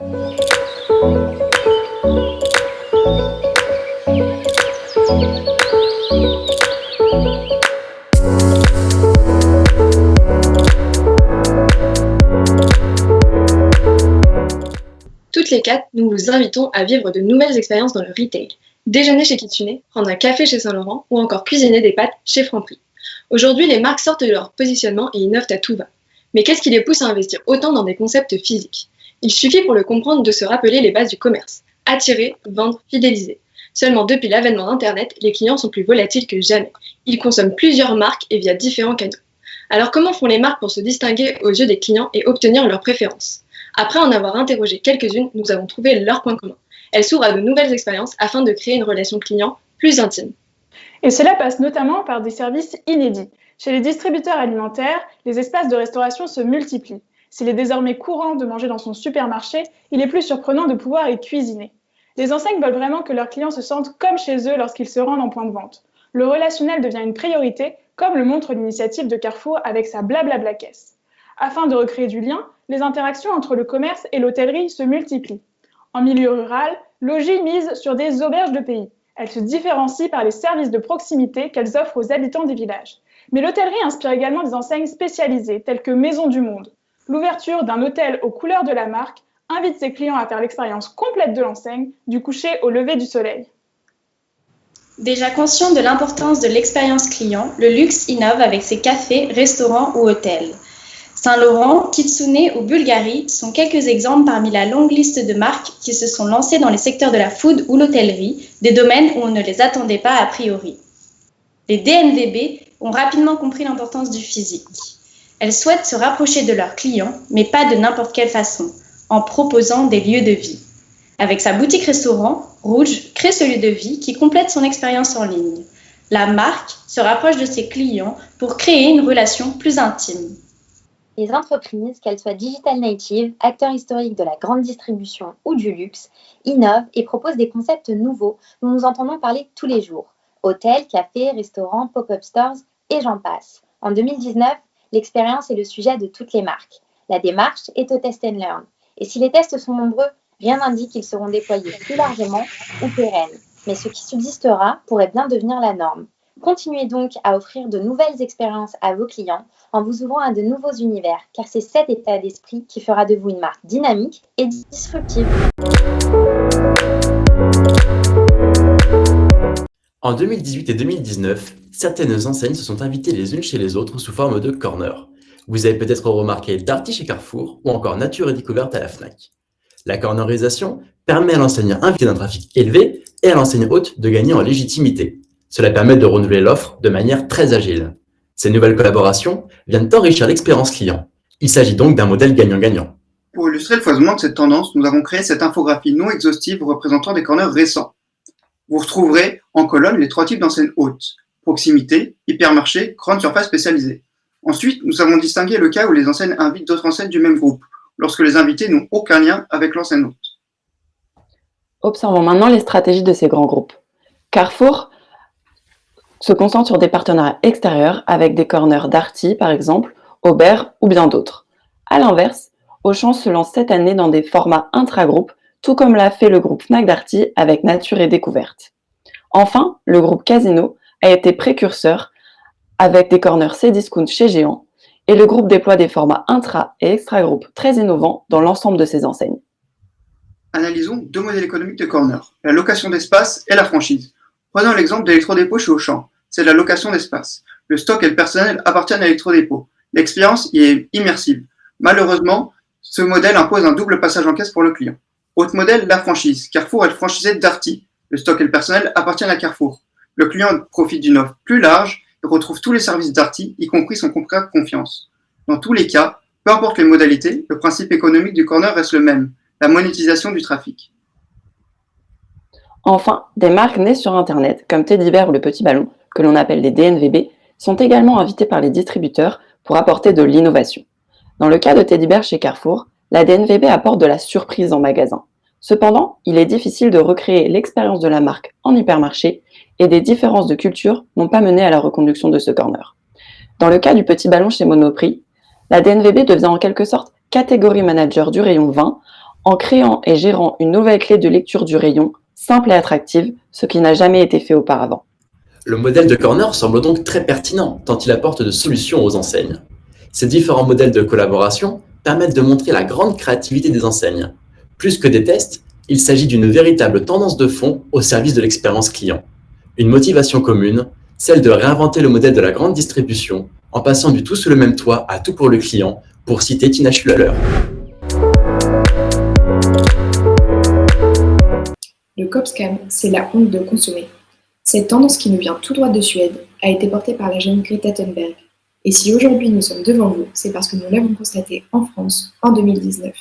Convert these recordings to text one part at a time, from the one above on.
Toutes les quatre, nous vous invitons à vivre de nouvelles expériences dans le retail. Déjeuner chez Kitsune, prendre un café chez Saint-Laurent ou encore cuisiner des pâtes chez Franprix. Aujourd'hui, les marques sortent de leur positionnement et innovent à tout va. Mais qu'est-ce qui les pousse à investir autant dans des concepts physiques? Il suffit pour le comprendre de se rappeler les bases du commerce. Attirer, vendre, fidéliser. Seulement depuis l'avènement d'Internet, les clients sont plus volatiles que jamais. Ils consomment plusieurs marques et via différents canaux. Alors comment font les marques pour se distinguer aux yeux des clients et obtenir leurs préférences? Après en avoir interrogé quelques-unes, nous avons trouvé leurs points communs. Elles s'ouvrent à de nouvelles expériences afin de créer une relation client plus intime. Et cela passe notamment par des services inédits. Chez les distributeurs alimentaires, les espaces de restauration se multiplient. S'il est désormais courant de manger dans son supermarché, il est plus surprenant de pouvoir y cuisiner. Les enseignes veulent vraiment que leurs clients se sentent comme chez eux lorsqu'ils se rendent en point de vente. Le relationnel devient une priorité, comme le montre l'initiative de Carrefour avec sa Blablabla caisse. Afin de recréer du lien, les interactions entre le commerce et l'hôtellerie se multiplient. En milieu rural, Logis mise sur des auberges de pays. Elles se différencient par les services de proximité qu'elles offrent aux habitants des villages. Mais l'hôtellerie inspire également des enseignes spécialisées, telles que Maison du Monde. L'ouverture d'un hôtel aux couleurs de la marque invite ses clients à faire l'expérience complète de l'enseigne, du coucher au lever du soleil. Déjà conscient de l'importance de l'expérience client, le luxe innove avec ses cafés, restaurants ou hôtels. Saint-Laurent, Kitsune ou Bulgari sont quelques exemples parmi la longue liste de marques qui se sont lancées dans les secteurs de la food ou l'hôtellerie, des domaines où on ne les attendait pas a priori. Les DNVB ont rapidement compris l'importance du physique. Elles souhaitent se rapprocher de leurs clients, mais pas de n'importe quelle façon, en proposant des lieux de vie. Avec sa boutique-restaurant, Rouge crée ce lieu de vie qui complète son expérience en ligne. La marque se rapproche de ses clients pour créer une relation plus intime. Les entreprises, qu'elles soient digital native, acteurs historiques de la grande distribution ou du luxe, innovent et proposent des concepts nouveaux dont nous entendons parler tous les jours. Hôtels, cafés, restaurants, pop-up stores et j'en passe. En 2019, l'expérience est le sujet de toutes les marques. La démarche est au test and learn. Et si les tests sont nombreux, rien n'indique qu'ils seront déployés plus largement ou pérennes. Mais ce qui subsistera pourrait bien devenir la norme. Continuez donc à offrir de nouvelles expériences à vos clients en vous ouvrant à de nouveaux univers, car c'est cet état d'esprit qui fera de vous une marque dynamique et disruptive. En 2018 et 2019, certaines enseignes se sont invitées les unes chez les autres sous forme de corner. Vous avez peut-être remarqué Darty chez Carrefour ou encore Nature et Découverte à la Fnac. La cornerisation permet à l'enseigne invité d'un trafic élevé et à l'enseigne haute de gagner en légitimité. Cela permet de renouveler l'offre de manière très agile. Ces nouvelles collaborations viennent enrichir l'expérience client. Il s'agit donc d'un modèle gagnant-gagnant. Pour illustrer le foisonnement de cette tendance, nous avons créé cette infographie non exhaustive représentant des corners récents. Vous retrouverez en colonne les 3 types d'enseignes hautes: proximité, hypermarché, grande surface spécialisée. Ensuite, nous avons distingué le cas où les enseignes invitent d'autres enseignes du même groupe, lorsque les invités n'ont aucun lien avec l'enseigne haute. Observons maintenant les stratégies de ces grands groupes. Carrefour se concentre sur des partenariats extérieurs avec des corners Darty, par exemple, Aubert ou bien d'autres. A l'inverse, Auchan se lance cette année dans des formats intra-groupes, tout comme l'a fait le groupe Fnac Darty avec Nature et Découverte. Enfin, le groupe Casino a été précurseur avec des corners Cdiscount chez Géant, et le groupe déploie des formats intra- et extra-groupes très innovants dans l'ensemble de ses enseignes. Analysons 2 modèles économiques de corner, la location d'espace et la franchise. Prenons l'exemple d'Electrodépôt chez Auchan. C'est la location d'espace. Le stock et le personnel appartiennent à Electrodépôt. L'expérience y est immersive. Malheureusement, ce modèle impose un double passage en caisse pour le client. Autre modèle, la franchise. Carrefour est le franchisé Darty. Le stock et le personnel appartiennent à Carrefour. Le client profite d'une offre plus large et retrouve tous les services Darty, y compris son contrat de confiance. Dans tous les cas, peu importe les modalités, le principe économique du corner reste le même, la monétisation du trafic. Enfin, des marques nées sur Internet, comme Teddy Bear ou le Petit Ballon, que l'on appelle les DNVB, sont également invitées par les distributeurs pour apporter de l'innovation. Dans le cas de Teddy Bear chez Carrefour, la DNVB apporte de la surprise en magasin. Cependant, il est difficile de recréer l'expérience de la marque en hypermarché et des différences de culture n'ont pas mené à la reconduction de ce corner. Dans le cas du Petit Ballon chez Monoprix, la DNVB devient en quelque sorte catégorie manager du rayon vin en créant et gérant une nouvelle clé de lecture du rayon, simple et attractive, ce qui n'a jamais été fait auparavant. Le modèle de corner semble donc très pertinent, tant il apporte de solutions aux enseignes. Ces différents modèles de collaboration permettent de montrer la grande créativité des enseignes. Plus que des tests, il s'agit d'une véritable tendance de fond au service de l'expérience client. Une motivation commune, celle de réinventer le modèle de la grande distribution en passant du tout sous le même toit à tout pour le client, pour citer Tina Schuller. Le copscam, c'est la honte de consommer. Cette tendance qui nous vient tout droit de Suède a été portée par la jeune Greta Thunberg. Et si aujourd'hui nous sommes devant vous, c'est parce que nous l'avons constaté en France en 2019.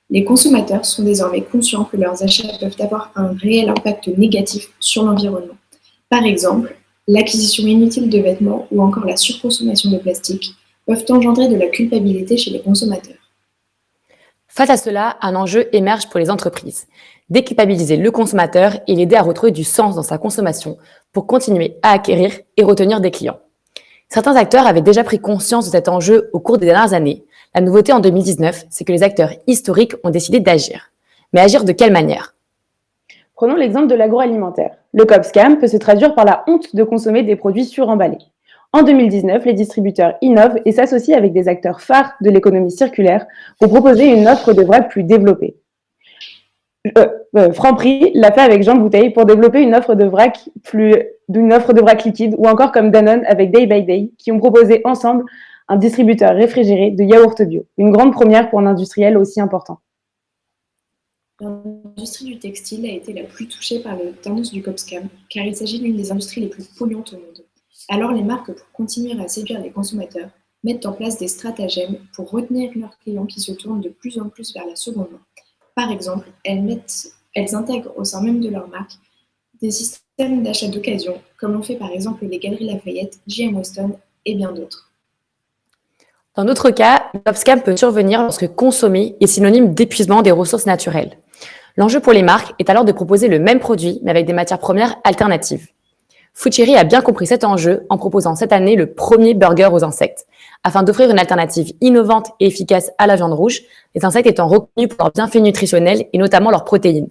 Les consommateurs sont désormais conscients que leurs achats peuvent avoir un réel impact négatif sur l'environnement. Par exemple, l'acquisition inutile de vêtements ou encore la surconsommation de plastique peuvent engendrer de la culpabilité chez les consommateurs. Face à cela, un enjeu émerge pour les entreprises. Déculpabiliser le consommateur et l'aider à retrouver du sens dans sa consommation pour continuer à acquérir et retenir des clients. Certains acteurs avaient déjà pris conscience de cet enjeu au cours des dernières années. La nouveauté en 2019, c'est que les acteurs historiques ont décidé d'agir. Mais agir de quelle manière ? Prenons l'exemple de l'agroalimentaire. Le copscam peut se traduire par la honte de consommer des produits suremballés. En 2019, les distributeurs innovent et s'associent avec des acteurs phares de l'économie circulaire pour proposer une offre de vrac plus développée. Franprix l'a fait avec Jean Bouteille pour développer une offre de vrac liquide, ou encore comme Danone avec Day by Day, qui ont proposé ensemble un distributeur réfrigéré de yaourt bio. Une grande première pour un industriel aussi important. L'industrie du textile a été la plus touchée par la tendance du copscam, car il s'agit d'une des industries les plus polluantes au monde. Alors les marques, pour continuer à séduire les consommateurs, mettent en place des stratagèmes pour retenir leurs clients qui se tournent de plus en plus vers la seconde main. Par exemple, elles intègrent au sein même de leur marque des systèmes d'achat d'occasion, comme l'ont fait par exemple les Galeries Lafayette, J.M. Weston et bien d'autres. Dans d'autres cas, le copscam peut survenir lorsque consommer est synonyme d'épuisement des ressources naturelles. L'enjeu pour les marques est alors de proposer le même produit, mais avec des matières premières alternatives. Foodcherry a bien compris cet enjeu en proposant cette année le premier burger aux insectes. Afin d'offrir une alternative innovante et efficace à la viande rouge, les insectes étant reconnus pour leurs bienfaits nutritionnels et notamment leurs protéines.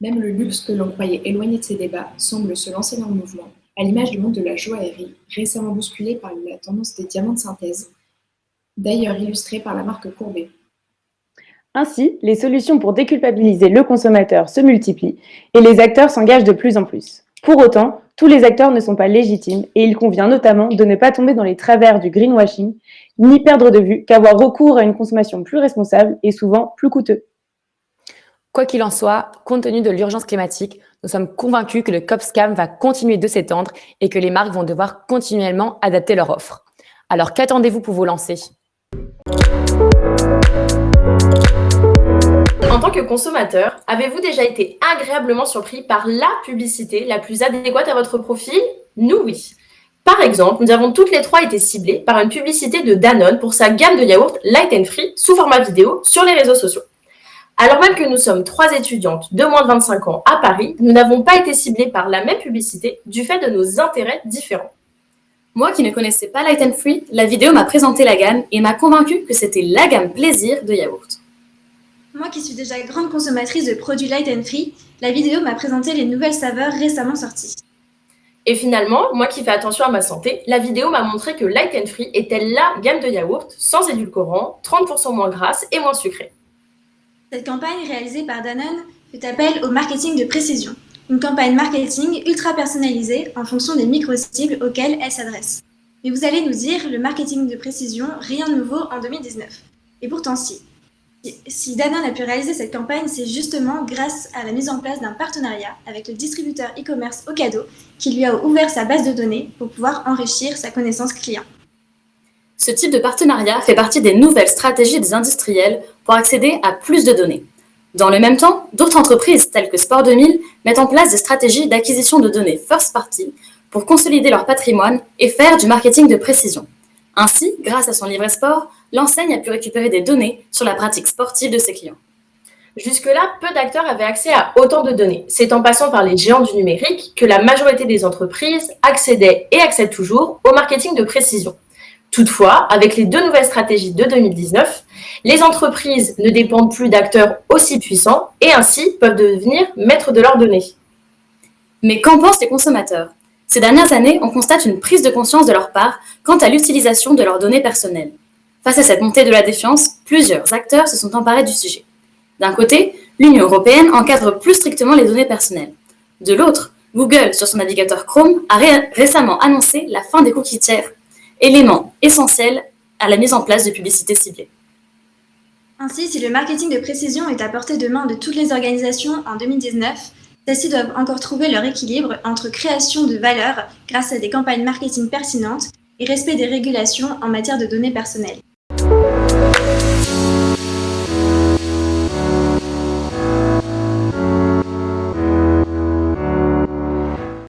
Même le luxe que l'on croyait éloigné de ces débats semble se lancer dans le mouvement, à l'image du monde de la joaillerie, récemment bousculé par la tendance des diamants de synthèse, d'ailleurs illustrée par la marque Courbet. Ainsi, les solutions pour déculpabiliser le consommateur se multiplient et les acteurs s'engagent de plus en plus. Pour autant, tous les acteurs ne sont pas légitimes et il convient notamment de ne pas tomber dans les travers du greenwashing, ni perdre de vue qu'avoir recours à une consommation plus responsable est souvent plus coûteux. Quoi qu'il en soit, compte tenu de l'urgence climatique, nous sommes convaincus que le copscam va continuer de s'étendre et que les marques vont devoir continuellement adapter leur offre. Alors qu'attendez-vous pour vous lancer ? En tant que consommateur, avez-vous déjà été agréablement surpris par la publicité la plus adéquate à votre profil ? Nous, oui. Par exemple, nous avons toutes les trois été ciblées par une publicité de Danone pour sa gamme de yaourts light and free sous format vidéo sur les réseaux sociaux. Alors même que nous sommes 3 étudiantes de moins de 25 ans à Paris, nous n'avons pas été ciblées par la même publicité du fait de nos intérêts différents. Moi qui ne connaissais pas Light and Free, la vidéo m'a présenté la gamme et m'a convaincue que c'était la gamme plaisir de yaourt. Moi qui suis déjà grande consommatrice de produits Light and Free, la vidéo m'a présenté les nouvelles saveurs récemment sorties. Et finalement, moi qui fais attention à ma santé, la vidéo m'a montré que Light and Free était la gamme de yaourts sans édulcorants, 30% moins grasse et moins sucrée. Cette campagne réalisée par Danone fait appel au marketing de précision. Une campagne marketing ultra personnalisée en fonction des micro-cibles auxquelles elle s'adresse. Mais vous allez nous dire, le marketing de précision, rien de nouveau en 2019. Et pourtant si. Si Danone a pu réaliser cette campagne, c'est justement grâce à la mise en place d'un partenariat avec le distributeur e-commerce Ocado qui lui a ouvert sa base de données pour pouvoir enrichir sa connaissance client. Ce type de partenariat fait partie des nouvelles stratégies des industriels pour accéder à plus de données. Dans le même temps, d'autres entreprises telles que Sport 2000 mettent en place des stratégies d'acquisition de données first party pour consolider leur patrimoine et faire du marketing de précision. Ainsi, grâce à son livret sport, l'enseigne a pu récupérer des données sur la pratique sportive de ses clients. Jusque-là, peu d'acteurs avaient accès à autant de données. C'est en passant par les géants du numérique que la majorité des entreprises accédaient et accèdent toujours au marketing de précision. Toutefois, avec les 2 nouvelles stratégies de 2019, les entreprises ne dépendent plus d'acteurs aussi puissants et ainsi peuvent devenir maîtres de leurs données. Mais qu'en pensent les consommateurs? Ces dernières années, on constate une prise de conscience de leur part quant à l'utilisation de leurs données personnelles. Face à cette montée de la défiance, plusieurs acteurs se sont emparés du sujet. D'un côté, l'Union européenne encadre plus strictement les données personnelles. De l'autre, Google, sur son navigateur Chrome, a récemment annoncé la fin des cookies tiers, élément essentiel à la mise en place de publicités ciblées. Ainsi, si le marketing de précision est à portée de main de toutes les organisations en 2019, celles-ci doivent encore trouver leur équilibre entre création de valeur grâce à des campagnes marketing pertinentes et respect des régulations en matière de données personnelles.